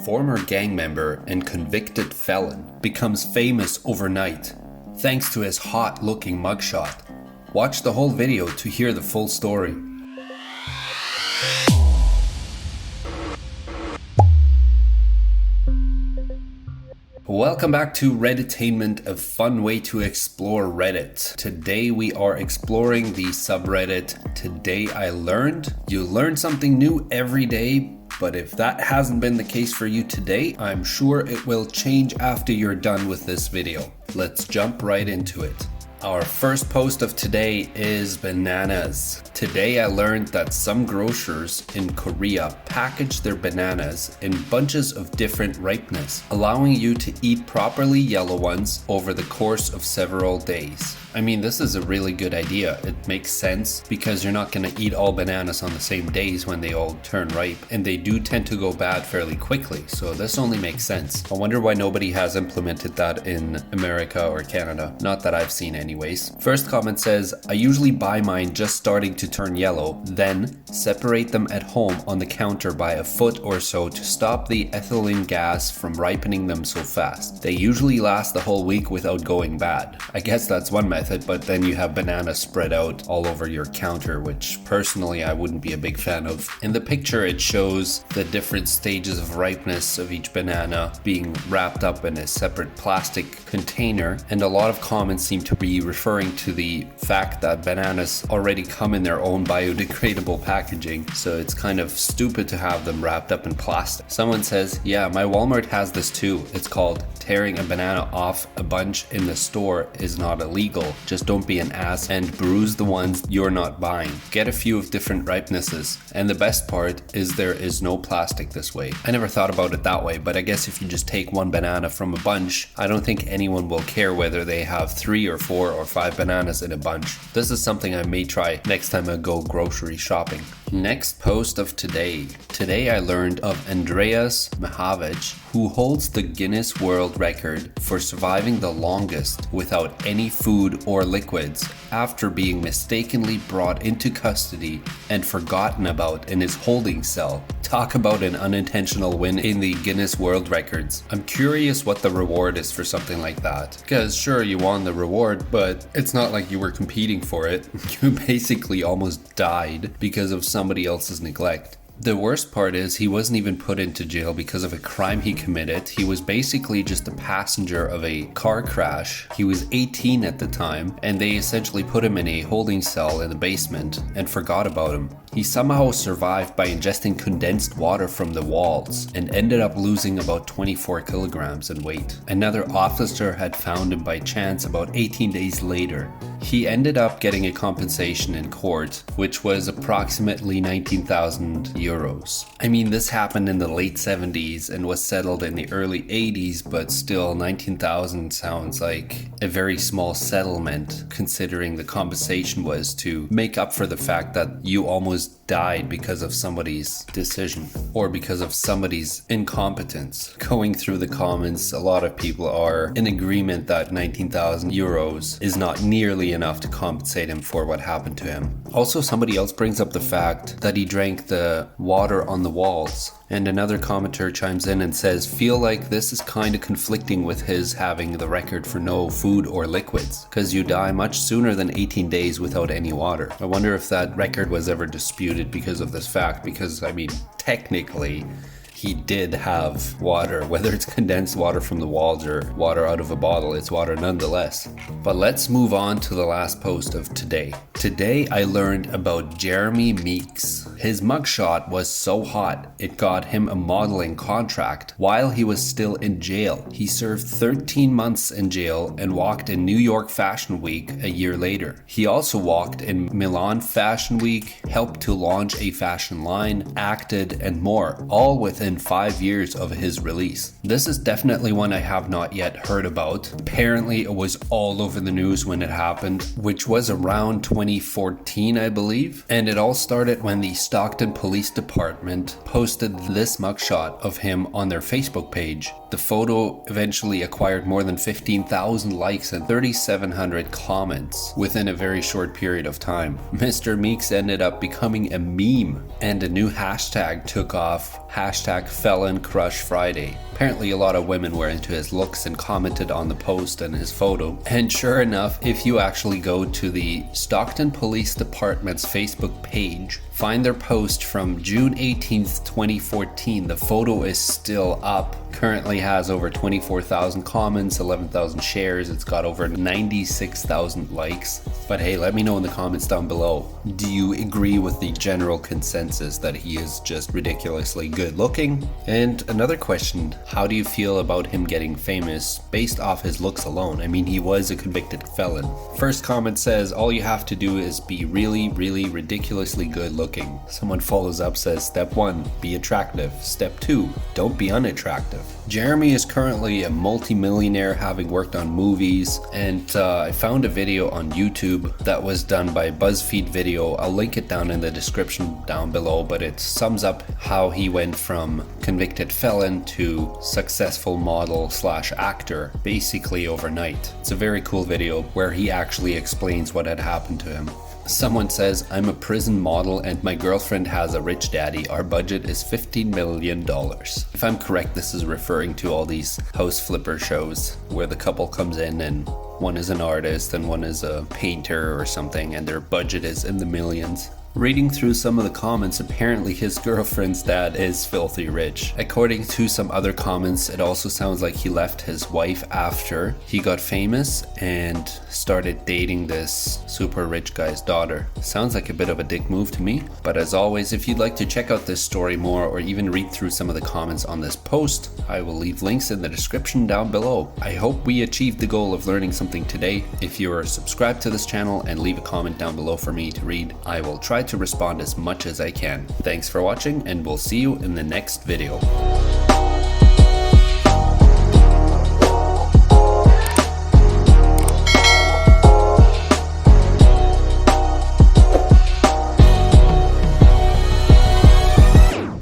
former gang member and convicted felon, becomes famous overnight thanks to his hot-looking mugshot. Watch the whole video to hear the full story. Welcome back to Redditainment, a fun way to explore Reddit. Today we are exploring the subreddit Today I Learned. You learn something new every day, but if that hasn't been the case for you today, I'm sure it will change after you're done with this video. Let's jump right into it. Our first post of today is bananas. Today I learned that some grocers in Korea package their bananas in bunches of different ripeness, allowing you to eat properly yellow ones over the course of several days. I mean, this is a really good idea. It makes sense because you're not going to eat all bananas on the same days when they all turn ripe, and they do tend to go bad fairly quickly, so this only makes sense. I wonder why nobody has implemented that in America or Canada. Not that I've seen anyways. First comment says, I usually buy mine just starting to turn yellow, then separate them at home on the counter by a foot or so to stop the ethylene gas from ripening them so fast. They usually last the whole week without going bad. I guess that's one method, but then you have bananas spread out all over your counter, which personally I wouldn't be a big fan of. In the picture it shows the different stages of ripeness of each banana being wrapped up in a separate plastic container, and a lot of comments seem to be referring to the fact that bananas already come in their own biodegradable packaging, so it's kind of stupid to have them wrapped up in plastic. Someone says, yeah, my Walmart has this too. It's called tearing a banana off a bunch in the store is not illegal. Just don't be an ass and bruise the ones you're not buying. Get a few of different ripenesses. And the best part is there is no plastic this way. I never thought about it that way, but I guess if you just take one banana from a bunch, I don't think anyone will care whether they have 3 or 4 or 5 bananas in a bunch. This is something I may try next time I go grocery shopping. Next post of today. Today I learned of Andreas Mahavich, who holds the Guinness World Record for surviving the longest without any food or liquids after being mistakenly brought into custody and forgotten about in his holding cell. Talk about an unintentional win in the Guinness World Records. I'm curious what the reward is for something like that. Because sure, you won the reward, but it's not like you were competing for it. You basically almost died because of somebody else's neglect. The worst part is he wasn't even put into jail because of a crime he committed. He was basically just a passenger of a car crash. He was 18 at the time, and they essentially put him in a holding cell in the basement and forgot about him. He somehow survived by ingesting condensed water from the walls and ended up losing about 24 kilograms in weight. Another officer had found him by chance about 18 days later. He ended up getting a compensation in court, which was approximately 19,000 euros. I mean, this happened in the late 70s and was settled in the early 80s, but still 19,000 sounds like a very small settlement considering the compensation was to make up for the fact that you almost died because of somebody's decision or because of somebody's incompetence. Going through the comments, a lot of people are in agreement that 19,000 euros is not nearly enough to compensate him for what happened to him. Also, somebody else brings up the fact that he drank the water on the walls. And another commenter chimes in and says, feel like this is kind of conflicting with his having the record for no food or liquids, because you die much sooner than 18 days without any water. I wonder if that record was ever disputed because of this fact, because I mean, technically, he did have water, whether it's condensed water from the walls or water out of a bottle, it's water nonetheless. But let's move on to the last post of today. Today I learned about Jeremy Meeks. His mugshot was so hot, it got him a modeling contract while he was still in jail. He served 13 months in jail and walked in New York Fashion Week a year later. He also walked in Milan Fashion Week, helped to launch a fashion line, acted, and more, all within 5 years of his release. This is definitely one I have not yet heard about. Apparently it was all over the news when it happened, which was around 2014, I believe. And it all started when the Stockton Police Department posted this mugshot of him on their Facebook page. The photo eventually acquired more than 15,000 likes and 3,700 comments within a very short period of time. Mr. Meeks ended up becoming a meme, and a new hashtag took off, hashtag Felon Crush Friday. Apparently a lot of women were into his looks and commented on the post and his photo. And sure enough, if you actually go to the Stockton Police Department's Facebook page, find their post from June 18th, 2014. The photo is still up. Currently has over 24,000 comments, 11,000 shares. It's got over 96,000 likes. But hey, let me know in the comments down below. Do you agree with the general consensus that he is just ridiculously good looking? And another question, how do you feel about him getting famous based off his looks alone? I mean, he was a convicted felon. First comment says, all you have to do is be really, really ridiculously good looking. Someone follows up, says, step 1, be attractive. Step 2, don't be unattractive. Jeremy is currently a multi-millionaire, having worked on movies, and I found a video on YouTube that was done by BuzzFeedVideo. I'll link it down in the description down below, but it sums up how he went from convicted felon to successful model / actor basically overnight. It's a very cool video where he actually explains what had happened to him. Someone says, I'm a prison model and my girlfriend has a rich daddy. Our budget is $15 million. If I'm correct, this is referring to all these house flipper shows where the couple comes in and one is an artist and one is a painter or something, and their budget is in the millions. Reading through some of the comments, apparently his girlfriend's dad is filthy rich. According to some other comments, it also sounds like he left his wife after he got famous and started dating this super rich guy's daughter. Sounds like a bit of a dick move to me. But as always, if you'd like to check out this story more or even read through some of the comments on this post, I will leave links in the description down below. I hope we achieved the goal of learning something today. If you are subscribed to this channel and leave a comment down below for me to read, I will try to respond as much as I can. Thanks for watching, and we'll see you in the next video.